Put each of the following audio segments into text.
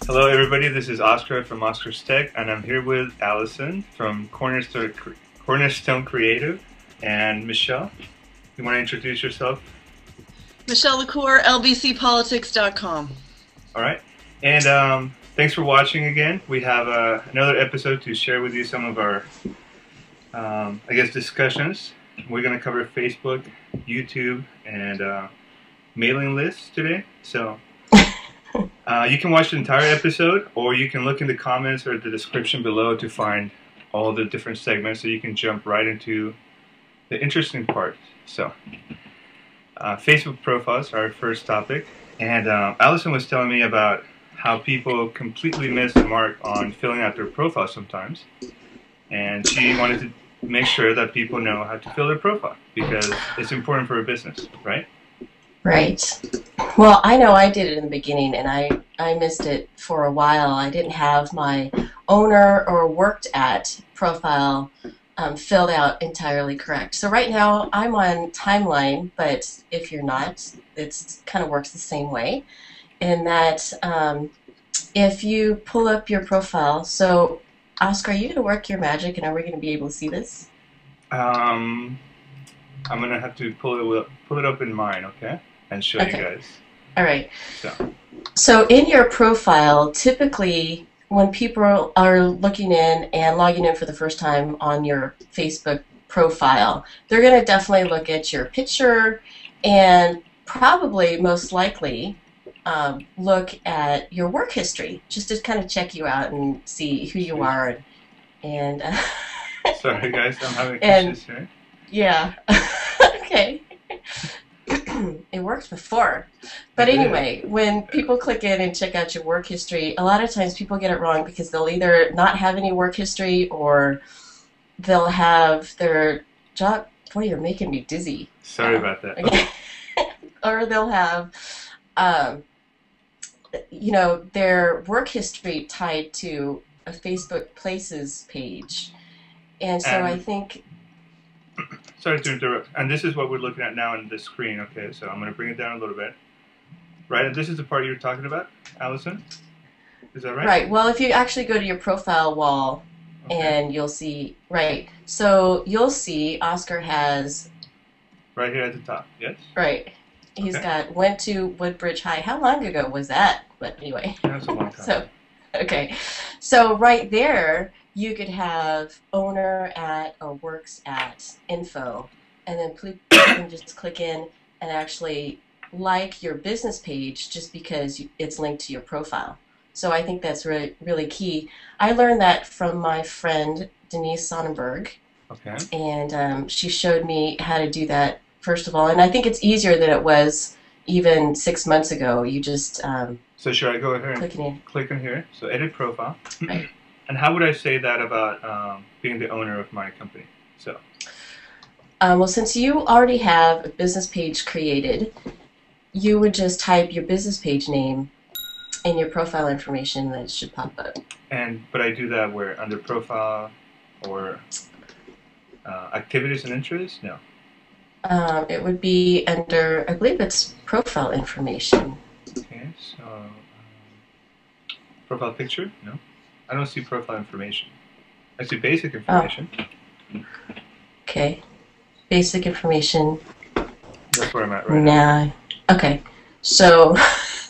Hello everybody, this is Oscar from Oscar's Tech, and I'm here with Allison from Cornerstone Creative, and Michelle. You want to introduce yourself? Michelle LaCour, lbcpolitics.com. Alright, and thanks for watching again. We have another episode to share with you some of our, discussions. We're going to cover Facebook, YouTube, and mailing lists today. So you can watch the entire episode, or you can look in the comments or the description below to find all the different segments, so you can jump right into the interesting part. So, Facebook profiles are our first topic, and Allison was telling me about how people completely miss the mark on filling out their profile sometimes, and she wanted to make sure that people know how to fill their profile, because it's important for a business, right? Right. Well, I know I did it in the beginning, and I missed it for a while. I didn't have my owner or worked at profile filled out entirely correct. So right now I'm on Timeline, but if you're not, it kind of works the same way. In that if you pull up your profile, so Oscar, are you going to work your magic, and are we going to be able to see this? I'm going to have to pull it up in mine, okay? And show you guys. All right. So in your profile, typically when people are looking in and logging in for the first time on your Facebook profile, they're going to definitely look at your picture and probably most likely look at your work history, just to kind of check you out and see who you are. And sorry guys, I'm having issues here. Yeah. Okay. It worked before. But anyway, when people click in and check out your work history, a lot of times people get it wrong because they'll either not have any work history, or they'll have their job. Boy, you're making me dizzy. Sorry about that. Okay. Or they'll have, their work history tied to a Facebook Places page. And so I think... Sorry to interrupt. And this is what we're looking at now on the screen. Okay, so I'm going to bring it down a little bit. Right, and this is the part you were talking about, Allison? Is that right? Right. Well, if you actually go to your profile wall, and you'll see, right, so you'll see Oscar has... Right here at the top, yes? Right. He's got went to Woodbridge High. How long ago was that? But anyway. That was a long time. So, okay. So right there, you could have owner at or works at info, and then you can just click in and actually like your business page just because it's linked to your profile. So I think that's really, really key. I learned that from my friend Denise Sonnenberg, and she showed me how to do that first of all. And I think it's easier than it was even 6 months ago. You just so should I go ahead and click in here? So edit profile. Right. And how would I say that about being the owner of my company? So, well, since you already have a business page created, you would just type your business page name and your profile information, and it should pop up. But I do that where, under profile or activities and interests? No. It would be under, I believe it's profile information. Okay, so profile picture? No. I don't see profile information. I see basic information. Oh. Okay. Basic information. That's where I'm at right now. Okay. So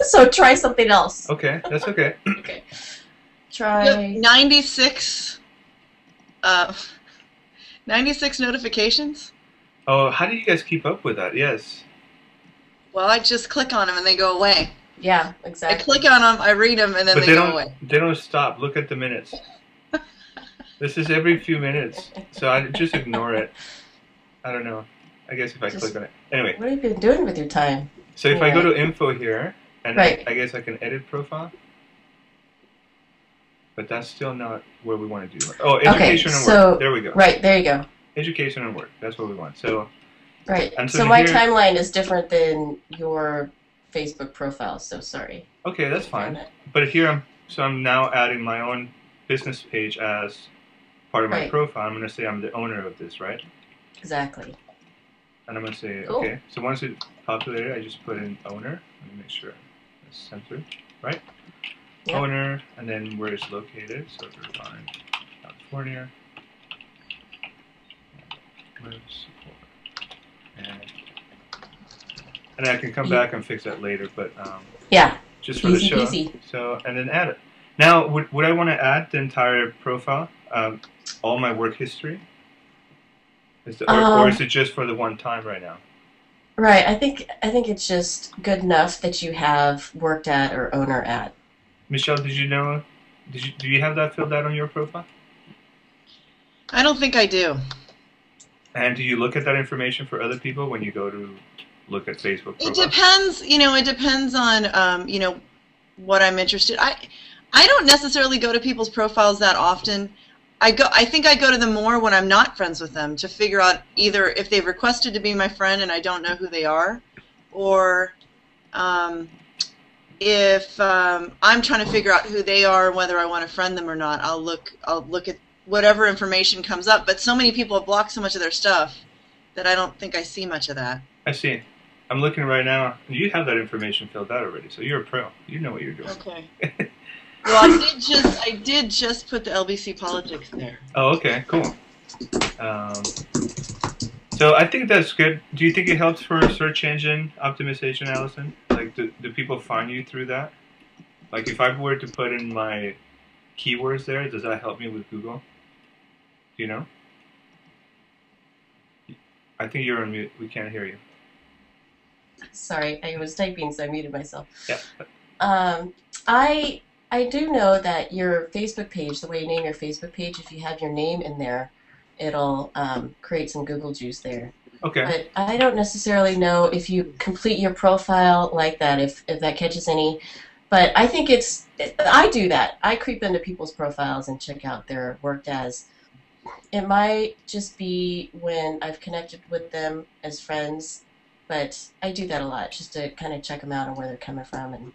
so try something else. Okay, that's okay. Okay. Try 96 notifications. Oh, how do you guys keep up with that? Yes. Well, I just click on them and they go away. Yeah, exactly. I click on them, I read them, and then they go away. They don't stop. Look at the minutes. This is every few minutes, so I just ignore it. I don't know. I guess if I click on it. Anyway. What have you been doing with your time? So if I go to info here, and I guess I can edit profile. But that's still not where we want to do. Oh, education and work. There we go. Right, there you go. Education and work. That's what we want. So. Right. So my timeline is different than your Facebook profile, so sorry. Okay, that's fine. But here I'm now adding my own business page as part of my profile. I'm going to say I'm the owner of this, right? Exactly. And I'm going to say, okay, so once it's populated, I just put in owner. Let me make sure it's censored, right? Yep. owner, and then where it's located. So Irvine, California. And I can come back and fix that later, but yeah, just for the show. Easy. So, and then add it. Now, would I want to add the entire profile, all my work history? Or is it just for the one time right now? Right. I think it's just good enough that you have worked at or owner at. Michelle, did you know? Do you have that filled out on your profile? I don't think I do. And do you look at that information for other people when you go to look at Facebook profiles? It depends. It depends on what I'm interested. I don't necessarily go to people's profiles that often. I think I go to them more when I'm not friends with them to figure out either if they've requested to be my friend and I don't know who they are, or if I'm trying to figure out who they are and whether I want to friend them or not. I'll look at whatever information comes up. But so many people have blocked so much of their stuff that I don't think I see much of that. I see. I'm looking right now. You have that information filled out already, so you're a pro. You know what you're doing. Okay. Well, I did just put the LBC politics there. Oh, okay, cool. So I think that's good. Do you think it helps for search engine optimization, Allison? Like, do people find you through that? Like, if I were to put in my keywords there, does that help me with Google? Do you know? I think you're on mute. We can't hear you. Sorry, I was typing, so I muted myself. Yeah. I do know that your Facebook page, the way you name your Facebook page, if you have your name in there, it'll create some Google juice there. Okay. But I don't necessarily know if you complete your profile like that, if that catches any. But I think I do that. I creep into people's profiles and check out their worked as. It might just be when I've connected with them as friends, but I do that a lot just to kind of check them out and where they're coming from and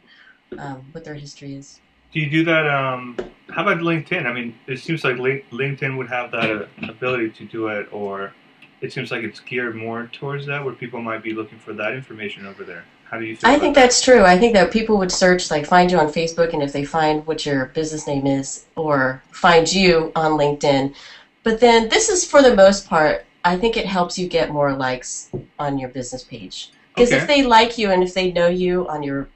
what their history is. Do you do that? How about LinkedIn? I mean, it seems like LinkedIn would have that ability to do it, or it seems like it's geared more towards that, where people might be looking for that information over there. How do you feel? I think that's true. I think that people would search, like, find you on Facebook, and if they find what your business name is, or find you on LinkedIn. But then this is, for the most part, I think it helps you get more likes on your business page. Because if they like you and if they know you on your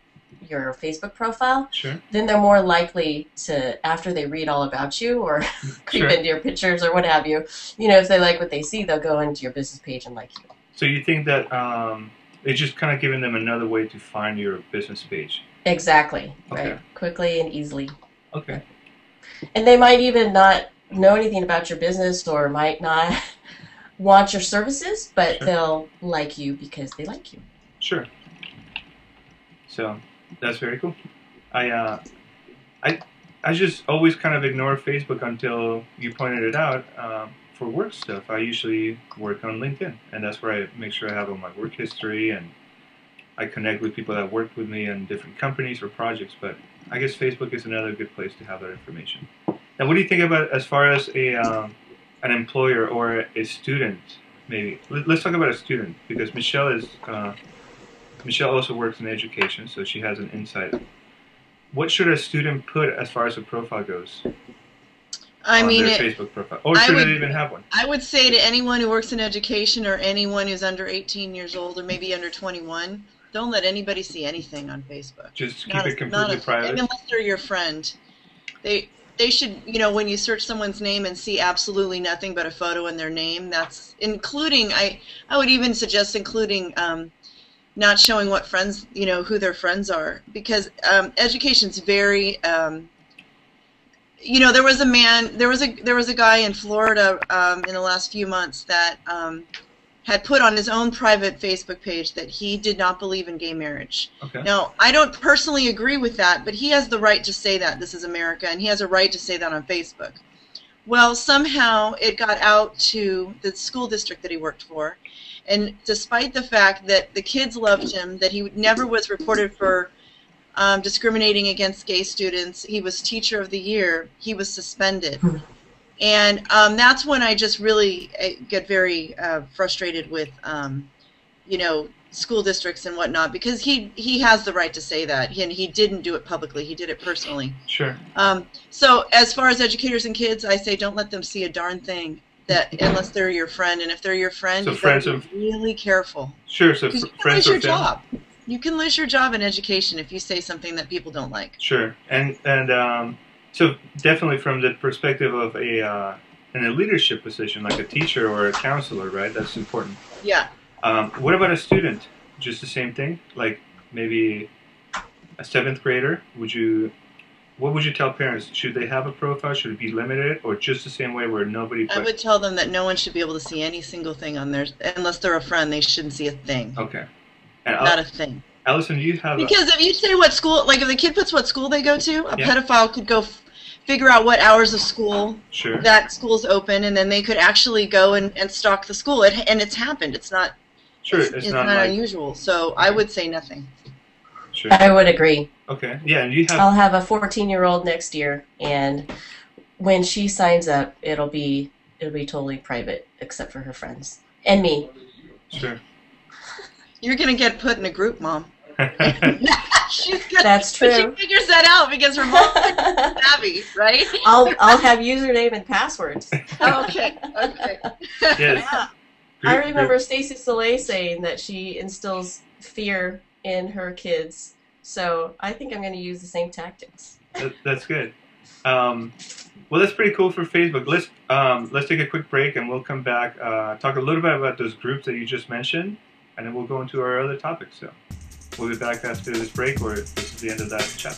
Facebook profile, sure, then they're more likely to, after they read all about you or creep into your pictures or what have you, if they like what they see, they'll go into your business page and like you. So you think that it's just kind of giving them another way to find your business page? Exactly. Okay. Right. Quickly and easily. Okay. And they might even not know anything about your business or might not want your services, but they'll like you because they like you. Sure. So that's very cool. I just always kind of ignore Facebook until you pointed it out. For work stuff, I usually work on LinkedIn, and that's where I make sure I have all my work history, and I connect with people that work with me in different companies or projects. But I guess Facebook is another good place to have that information. Now, what do you think about as far as an employer or a student? Maybe let's talk about a student, because Michelle also works in education, so she has an insight. What should a student put as far as a profile goes? On their Facebook profile, or should they even have one? I would say to anyone who works in education or anyone who's under 18 years old or maybe under 21, don't let anybody see anything on Facebook. Just keep it completely private. Unless they're your friend. They should, when you search someone's name and see absolutely nothing but a photo and their name, that's including, I would even suggest including not showing what friends, who their friends are, because education's very, there was a guy in Florida in the last few months that had put on his own private Facebook page that he did not believe in gay marriage. Okay. Now, I don't personally agree with that, but he has the right to say that. This is America, and he has a right to say that on Facebook. Well, somehow it got out to the school district that he worked for, and despite the fact that the kids loved him, that he never was reported for discriminating against gay students, he was Teacher of the Year, he was suspended. And that's when I just really get very frustrated with, school districts and whatnot, because he has the right to say that, and he didn't do it publicly. He did it personally. Sure. So as far as educators and kids, I say don't let them see a darn thing that unless they're your friend, and if they're your friend, So you friends gotta be really careful. Sure. So Because you can friends lose your or family. job. You can lose your job in education if you say something that people don't like. Sure. And so definitely from the perspective of in a leadership position, like a teacher or a counselor, right? That's important. Yeah. What about a student? Just the same thing? Like maybe a 7th grader? What would you tell parents? Should they have a profile? Should it be limited? Or just the same way where nobody... I would tell them that no one should be able to see any single thing on there. Unless they're a friend, they shouldn't see a thing. Okay. And Not a thing. Allison, do you have Because if you say what school, like if the kid puts what school they go to, a Yeah. pedophile could go figure out what hours of school Sure. that school's open, and then they could actually go and stalk the school. And it's happened. It's not... Sure. It's not not like... unusual. So I would say nothing. Sure. I would agree. Okay. Yeah, and you have... I'll have a 14-year-old next year, and when she signs up, it'll be totally private, except for her friends and me. Sure. You're going to get put in a group, Mom. She's gonna, That's true. But she figures that out because her mom's savvy, right? I'll have username and passwords. Okay. Okay. Yes. Yeah. I remember Stacey Soleil saying that she instills fear in her kids. So I think I'm going to use the same tactics. That's good. Well, that's pretty cool for Facebook. Let's take a quick break, and we'll come back, talk a little bit about those groups that you just mentioned, and then we'll go into our other topics. So we'll be back after this break, or this is the end of that chat.